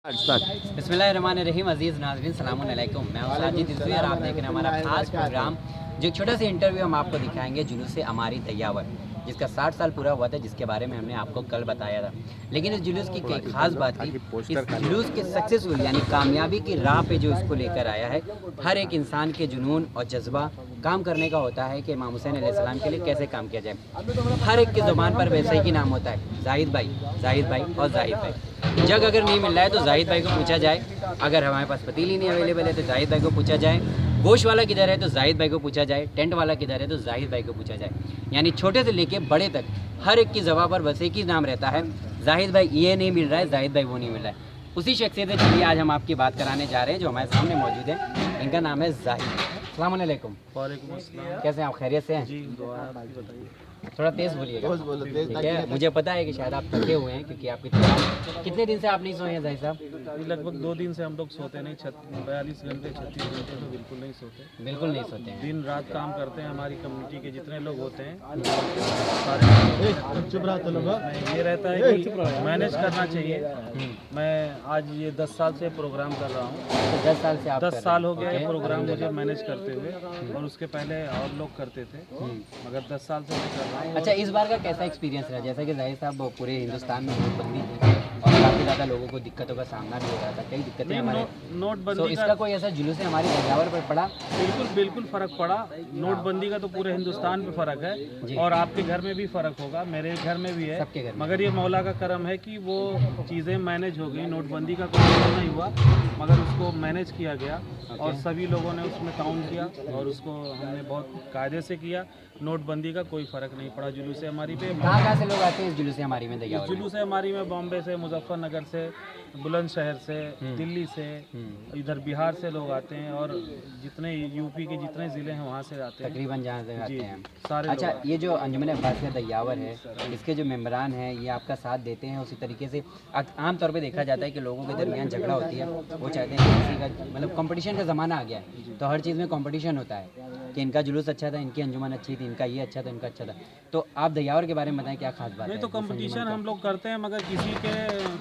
बिस्मिल्लाहिर्रहमानिर्रहीम। अज़ीज़ नाज़रीन सलामुन अलैकुम। मैं हूं साजिद रिज़वी और आप देख रहे हैं हमारा खास प्रोग्राम, जो छोटा सा इंटरव्यू हम आपको दिखाएंगे जुलूस अमारी दयावर, जिसका 60 साल पूरा हुआ था, जिसके बारे में हमने आपको कल बताया था। लेकिन इस जुलूस की एक ख़ास बात थी, इस जुलूस के सक्सेसफुल यानी कामयाबी की राह पे जो इसको लेकर आया है, हर एक इंसान के जुनून और जज्बा काम करने का होता है कि इमाम हुसैन अलैहिस्सलाम के लिए कैसे काम किया जाए। हर एक की ज़ुबान पर वैसे ही नाम होता है, जाहिद भाई और जाहिद भाई। जग अगर नहीं मिल रहा है तो जाहिद भाई को पूछा जाए, अगर हमारे पास पतीली नहीं अवेलेबल है तो जाहिद भाई को पूछा जाए, गोश्त वाला किधर है तो जाहिद भाई को पूछा जाए, टेंट वाला किधर है तो जाहिद भाई को पूछा जाए। यानी छोटे से लेके बड़े तक हर एक की ज़बान पर बस एक ही नाम रहता है, जाहिद भाई ये नहीं मिल रहा है, जाहिद भाई वो नहीं मिल रहा है। उसी शख्सियत से चलिए आज हम आपकी बात कराने जा रहे हैं, जो हमारे सामने मौजूद है। इनका नाम है जाहिद। अस्सलाम वालेकुम। वालेकुम अस्सलाम। कैसे हैं आप, खैरियत से हैं? जी दुआ है, आपकी बताइए। थोड़ा तेज़ बोलिएगा, ठीक है? मुझे पता है कि शायद आप थके हुए हैं, क्योंकि आपकी तबीयत। कितने दिन से आप नहीं सोए हैं जाहिद साहब? लगभग 2 दिन से हम लोग सोते नहीं, 42 घंटे 36 घंटे तो बिल्कुल नहीं सोते। बिल्कुल नहीं सोते हैं। दिन रात काम करते हैं। हमारी कम्युनिटी के जितने लोग होते हैं सारे चुप रहा, ये रहता है कि मैनेज करना चाहिए। मैं आज ये 10 साल से प्रोग्राम कर रहा हूँ। तो 10 साल से आप 10 साल हो गया ये प्रोग्राम मुझे मैनेज करते हुए, और उसके पहले और लोग करते थे, मगर 10 साल से मैं कर रहा हूँ। अच्छा, इस बार का कैसा एक्सपीरियंस रहा? जैसा कि जाहिद साहब पूरे हिंदुस्तान में नोटबंदी थी और काफ़ी ज़्यादा लोगों को दिक्कतों का सामना भी हो रहा था, कई दिक्कतें हमारे। तो नोटबंदी इसका कोई ऐसा जुलूस है हमारी दयावर पर पड़ा? बिल्कुल फ़र्क पड़ा। नोटबंदी का तो पूरे हिंदुस्तान पे फ़र्क है, और आपके घर में भी फ़र्क होगा, मेरे घर में भी है, सबके घर में। मगर ये मौला का करम है कि वो चीज़ें मैनेज हो गई। नोटबंदी का कोई जुलूस नहीं हुआ, मगर उसको मैनेज किया गया और सभी लोगों ने उसमें ताउन किया, और उसको हमने बहुत कायदे से किया। नोटबंदी का कोई फ़र्क नहीं पड़ा जुलूस हमारी पे। कहाँ से लोग आते हैं इस जुलूस हमारी में दयावर में? जुलूस हमारी में बॉम्बे से, मुजफ्फरनगर से, बुलंदशहर से, दिल्ली से, इधर बिहार से लोग आते हैं, और जितने यूपी के जितने ज़िले हैं वहाँ से आते हैं, तकरीबन जहाँ से आते हैं सारे अच्छा, लोग। ये जो अंजुमन अब्बासिया दयावर है, इसके जो मेम्बरान हैं ये आपका साथ देते हैं उसी तरीके से? आम तौर पे देखा जाता है कि लोगों के दरमियान झगड़ा होती है, वो चाहते हैं कि किसी का मतलब कंपटीशन का ज़माना आ गया है, तो हर चीज़ में कंपटीशन होता है कि इनका जुलूस अच्छा था, इनकी अंजुमन अच्छी थी, इनका ये अच्छा था, इनका अच्छा था। तो आप दयावर के बारे में बताएं, क्या खास बात है? नहीं तो कंपटीशन हम लोग करते हैं, मगर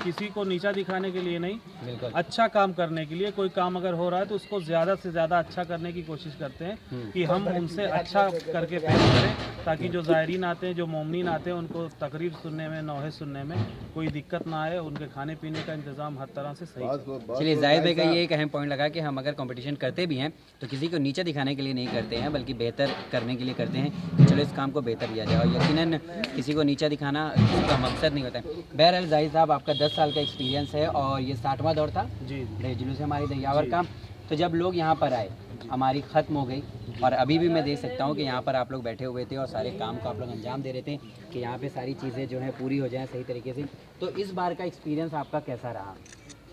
किसी को नीचा दिखाने के लिए नहीं, बिल्कुल अच्छा काम करने के लिए। कोई काम अगर हो रहा है तो उसको ज़्यादा से ज़्यादा अच्छा करने की कोशिश करते हैं कि हम उनसे अच्छा करके पेश करें, ताकि जो ज़ायरीन आते हैं, जो मोमिनीन आते हैं, उनको तकरीर सुनने में, नौहे सुनने में कोई दिक्कत ना आए। उनके खाने पीने का इंतज़ाम हर तरह से सही है। चलिए, जाहिद भाई का ये एक अहम पॉइंट लगा कि हम अगर कंपटीशन करते भी हैं तो किसी को नीचे दिखाने के लिए नहीं करते हैं, बल्कि बेहतर करने के लिए करते हैं कि चलो इस काम को बेहतर किया जाए, और यकीनन किसी को नीचा दिखाना इसका मकसद नहीं होता है। बहरहाल जाहिद साहब, आपका 10 साल का एक्सपीरियंस है और ये 60वां दौर था जी जुलूस हमारी दयावर का। तो जब लोग यहाँ पर आए, हमारी ख़त्म हो गई, और अभी भी मैं देख सकता हूँ कि यहाँ पर आप लोग बैठे हुए थे और सारे काम को आप लोग अंजाम दे रहे थे कि यहाँ पे सारी चीज़ें जो हैं पूरी हो जाएं सही तरीके से। तो इस बार का एक्सपीरियंस आपका कैसा रहा?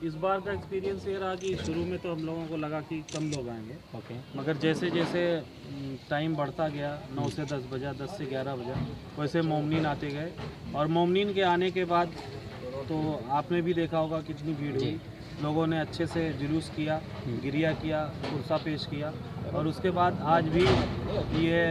इस बार का एक्सपीरियंस ये रहा कि शुरू में तो हम लोगों को लगा कि कम लोग आएंगे, ओके। मगर जैसे जैसे टाइम बढ़ता गया, 9 से 10 बजा, 10 से 11 बजा, वैसे मोमिनीन आते गए, और मोमिनीन के आने के बाद तो आपने भी देखा होगा कितनी भीड़ हुई। लोगों ने अच्छे से जुलूस किया, गिरिया किया, कुर्सा पेश किया, और उसके बाद आज भी ये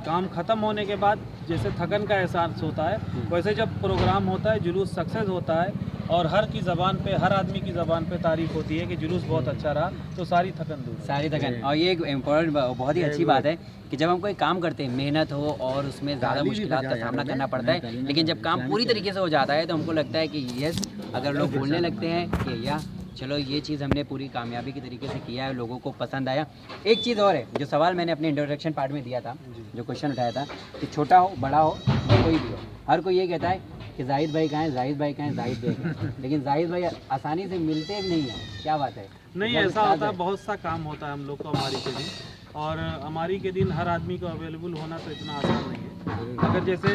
काम ख़त्म होने के बाद जैसे थकन का एहसास होता है, वैसे जब प्रोग्राम होता है, जुलूस सक्सेस होता है, और हर की ज़बान पे, हर आदमी की ज़बान पे तारीफ़ होती है कि जुलूस बहुत अच्छा रहा, तो सारी थकन दूर, सारी थकन। और ये एक इम्पोर्टेंट बहुत ही अच्छी बात है कि जब हम कोई काम करते हैं, मेहनत हो और उसमें ज़्यादा मुश्किलात का सामना करना पड़ता है, लेकिन जब काम पूरी तरीके से हो जाता है तो हमको लगता है कि यस, अगर लोग बोलने लगते हैं कि या चलो ये चीज़ हमने पूरी कामयाबी के तरीके से किया है, लोगों को पसंद आया। एक चीज़ और है, जो सवाल मैंने अपने इंट्रोडक्शन पार्ट में दिया था, जो क्वेश्चन उठाया था कि छोटा हो बड़ा हो या कोई भी हो, हर कोई ये कहता है कि जाहिद भाई कहाँ हैं, जाहिद भाई कहाँ हैं, जाहिद भाई कहाँ हैं, लेकिन जाहिद भाई आसानी से मिलते भी नहीं हैं। क्या बात है? नहीं ऐसा होता है, बहुत सा काम होता है हम लोग को हमारी के दिन, और हमारी के दिन हर आदमी को अवेलेबल होना तो इतना आसान नहीं है। अगर जैसे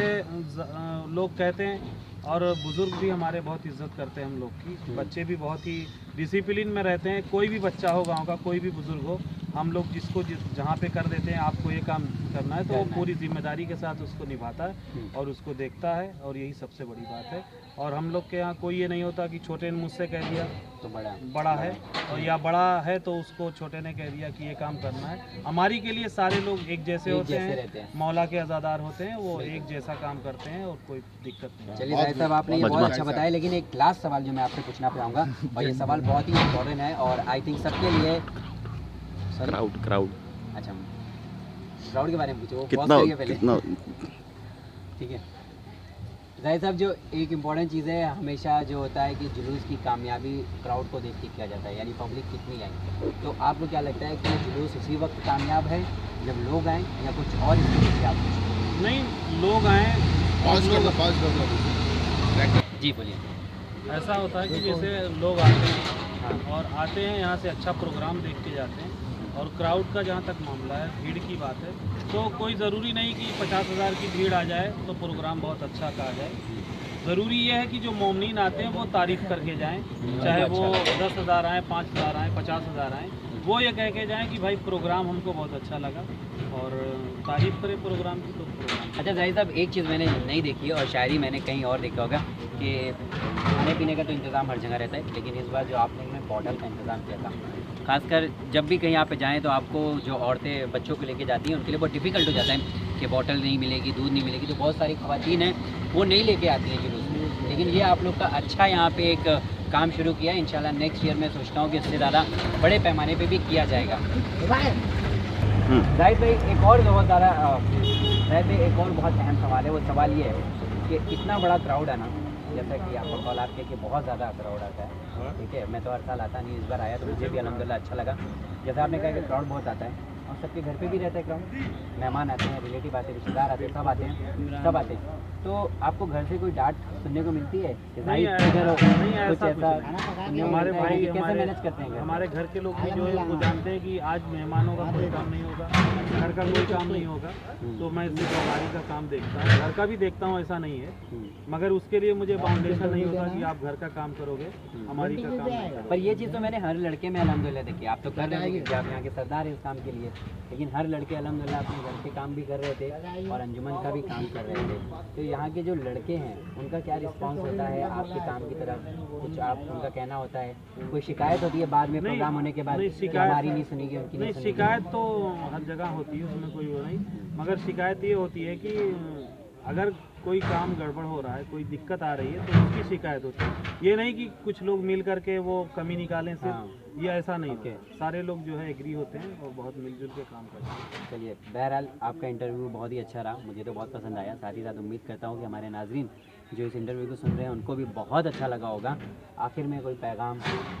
लोग कहते हैं, और बुज़ुर्ग भी हमारे बहुत इज्जत करते हैं हम लोग की, बच्चे भी बहुत ही डिसिप्लिन में रहते हैं। कोई भी बच्चा हो, गांव का कोई भी बुज़ुर्ग हो, हम लोग जिसको जहाँ पे कर देते हैं आपको ये काम करना है, तो वो करना है। पूरी जिम्मेदारी के साथ उसको निभाता है और उसको देखता है, और यही सबसे बड़ी बात है। और हम लोग के यहाँ कोई ये नहीं होता कि छोटे ने मुझसे कह दिया तो बड़ा है, और या बड़ा है तो उसको छोटे ने कह दिया कि ये काम करना है। हमारी के लिए सारे लोग एक जैसे एक होते जैसे रहते हैं, हैं। मौला के आज़ादार होते हैं, वो एक जैसा काम करते हैं और कोई दिक्कत नहीं है। चलिए जाहिद साहब, आपने ये बहुत अच्छा बताया, लेकिन एक लास्ट सवाल जो मैं आपसे पूछना चाहूँगा, और ये सवाल बहुत ही इम्पोर्टेंट है और आई थिंक सबके लिए। क्राउड अच्छा, क्राउड के बारे में पूछो, वो कितना pause करिए पहले। कितना ठीक है जाहिद साहब, जो एक इम्पॉर्टेंट चीज़ है, हमेशा जो होता है कि जुलूस की कामयाबी क्राउड को देख के किया जाता है, यानी पब्लिक कितनी आई। तो आपको क्या लगता है कि जुलूस उसी वक्त कामयाब है जब लोग आएँ, या कुछ और इसके पीछे आप कुछ? नहीं, लोग आए, जी बोलिए। ऐसा होता है कि जैसे लोग आते हैं हाँ। और आते हैं यहाँ से अच्छा प्रोग्राम देख के जाते हैं। और क्राउड का जहाँ तक मामला है, भीड़ की बात है, तो कोई ज़रूरी नहीं कि 50,000 की भीड़ आ जाए तो प्रोग्राम बहुत अच्छा कहा जाए। ज़रूरी ये है कि जो मोमिनीन आते हैं वो तारीफ़ करके जाएं, चाहे वो 10,000 आएँ, 5,000 आएँ, 50,000 आएँ, वो ये कह के जाएँ कि भाई प्रोग्राम हमको बहुत अच्छा लगा, और तारीफ़ करें प्रोग्राम की, तो प्रोग्राम। अच्छा जाहिद साहब, एक चीज़ मैंने नहीं देखी है और शायरी मैंने कहीं और देखा होगा कि खाने पीने का तो इंतज़ाम हर जगह रहता है, लेकिन इस बार जो आपने में बॉटल का इंतज़ाम किया था, खासकर जब भी कहीं आप पे जाएँ तो आपको जो औरतें बच्चों को लेके जाती हैं उनके लिए बहुत डिफ़िकल्ट हो जाता है कि बॉटल नहीं मिलेगी, दूध नहीं मिलेगी, तो बहुत सारी ख़वातीन हैं वो नहीं लेके आती हैं जुलूस में। लेकिन ये आप लोग का अच्छा यहाँ पे एक काम शुरू किया है, इंशाल्लाह नेक्स्ट ईयर मैं सोचता हूँ कि इससे ज़्यादा बड़े पैमाने पे भी किया जाएगा। जाहिद भाई, एक और बहुत ज़्यादा जाहिद भाई, एक और बहुत अहम सवाल है, वो सवाल ये है कि इतना बड़ा क्राउड है ना, जैसा कि आपको कॉल आपके कि बहुत ज़्यादा क्राउड आता है, ठीक है, मैं तो हर साल आता नहीं, इस बार आया तो मुझे भी अल्हम्दुलिल्लाह अच्छा लगा। जैसा आपने कहा कि क्राउड बहुत आता है और सबके घर पे भी रहता है क्राउड, मेहमान आते हैं, रिलेटिव आते हैं, रिश्तेदार आते हैं, सब आते हैं, सब आते हैं, तो आपको घर से कोई डांट सुनने को मिलती है कि नहीं, जाहिद ऐसा- इधर हो, नहीं, कुछ ऐसा ऐसा कुछ हमारे भाई, कैसे हमारे मैनेज करते हैं घर? हमारे घर के लोग भी जो है वो जानते हैं कि आज मेहमानों का कोई काम नहीं होगा, घर का कोई काम नहीं होगा, तो मैं सिर्फ हमारी का काम देखता हूँ, घर का भी देखता हूँ, ऐसा नहीं है, मगर उसके लिए मुझे बाउंडेशन नहीं होता कि आप घर का काम करोगे, हमारी का काम नहीं करोगे। पर ये चीज़ तो मैंने हर लड़के में अल्हम्दुलिल्लाह देखी, आप तो कर रहे थे कि आप यहाँ के सरदार हैं इस काम के लिए, लेकिन हर लड़के अल्हम्दुलिल्लाह अपने घर के काम भी कर रहे थे और अंजुमन का भी काम कर रहे थे। तो यहाँ के जो लड़के हैं उनका क्या रिस्पांस होता है आपके काम की तरफ? कुछ आप उनका कहना होता है, कोई शिकायत होती है बाद में नहीं, प्रोग्राम होने के बाद नहीं, कि शिकायत- हमारी नहीं सुनेगी, उनकी नहीं, नहीं सुनेगी? शिकायत तो हर जगह होती है, उसमें कोई वो नहीं, मगर शिकायत ये होती है कि अगर कोई काम गड़बड़ हो रहा है, कोई दिक्कत आ रही है, तो उसकी शिकायत होती है। ये नहीं कि कुछ लोग मिल करके वो कमी निकालें सिर्फ, हाँ। ये ऐसा नहीं ओके। होता। सारे लोग जो है एग्री होते हैं और बहुत मिलजुल के काम करते हैं। चलिए, बहरहाल आपका इंटरव्यू बहुत ही अच्छा रहा, मुझे तो बहुत पसंद आया, साथ ही साथ उम्मीद करता हूँ कि हमारे नाजरीन जो इस इंटरव्यू को सुन रहे हैं उनको भी बहुत अच्छा लगा होगा। आखिर में कोई पैगाम,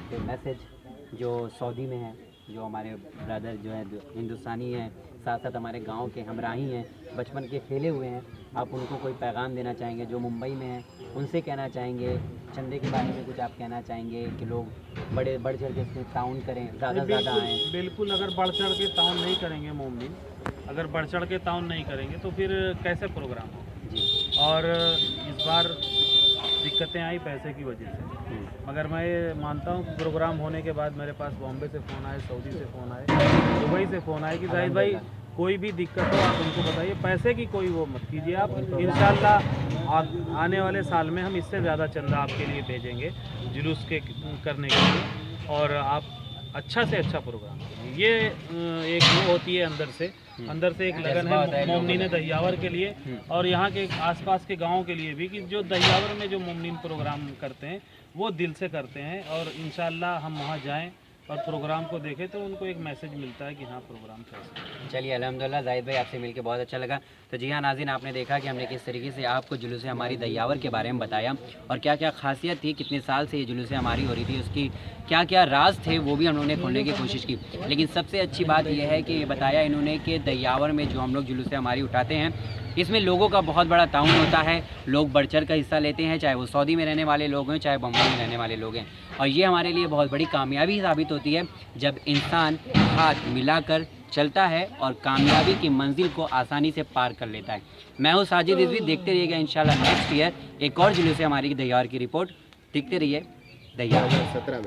कोई मैसेज जो सऊदी में है, जो हमारे ब्रदर जो हैं हिंदुस्तानी हैं, साथ साथ हमारे गांव के हमराही हैं, बचपन के खेले हुए हैं, आप उनको कोई पैगाम देना चाहेंगे? जो मुंबई में हैं उनसे कहना चाहेंगे? चंदे के बारे में कुछ आप कहना चाहेंगे कि लोग बढ़ चढ़ के इसमें ताउन करें, ज़्यादा से ज़्यादा आएँ? बिल्कुल, अगर बढ़ चढ़ के ताउन नहीं करेंगे मोमिन, अगर बढ़ चढ़ के ताउन नहीं करेंगे तो फिर कैसे प्रोग्राम हो? जी। और इस बार दिक्कतें आई पैसे की वजह से, मगर मैं ये मानता हूँ कि प्रोग्राम होने के बाद मेरे पास बॉम्बे से फ़ोन आए, सऊदी से फ़ोन आए, दुबई से फ़ोन आए कि जाहिद भाई कोई भी दिक्कत हो आप उनको बताइए, पैसे की कोई वो मत कीजिए आप, इंशाल्लाह आने वाले साल में हम इससे ज़्यादा चंदा आपके लिए भेजेंगे जुलूस के करने के लिए, और आप अच्छा से अच्छा प्रोग्राम करेंगे। ये एक वो होती है अंदर से एक लगन है मोमिनीन दहियावर के लिए और यहाँ के आसपास के गाँव के लिए भी, कि जो दहियावर में जो मोमिनीन प्रोग्राम करते हैं वो दिल से करते हैं, और इंशाल्लाह हम वहाँ जाएं और प्रोग्राम को देखें तो उनको एक मैसेज मिलता है कि हाँ प्रोग्राम कैसा है। चलिए अल्हम्दुलिल्लाह, जाहिद भाई आपसे मिलकर बहुत अच्छा लगा। तो जी हाँ नाज़रीन, आपने देखा कि हमने किस तरीके से आपको जुलूस हमारी दहियावर के बारे में बताया और क्या क्या खासियत थी, कितने साल से ये जुलूस हमारी हो रही थी, उसकी क्या क्या राज थे वो भी उन्होंने खोलने की कोशिश की। लेकिन सबसे अच्छी बात यह है कि ये बताया इन्होंने कि दहियावर में जो हम लोग जुलूस हमारी उठाते हैं इसमें लोगों का बहुत बड़ा ताउन होता है, लोग बढ़ चढ़ का हिस्सा लेते हैं, चाहे वो सऊदी में रहने वाले लोग हैं, चाहे बम्बई में रहने वाले लोग हैं, और ये हमारे लिए बहुत बड़ी कामयाबी साबित होती है जब इंसान हाथ मिलाकर चलता है और कामयाबी की मंजिल को आसानी से पार कर लेता है। मैं हूँ साजिद रिजवी, देखते रहिएगा इंशाल्लाह नेक्स्ट ईयर एक और जुलूस हमारी दहियावर की रिपोर्ट। देखते रहिए दहियावर 17 में।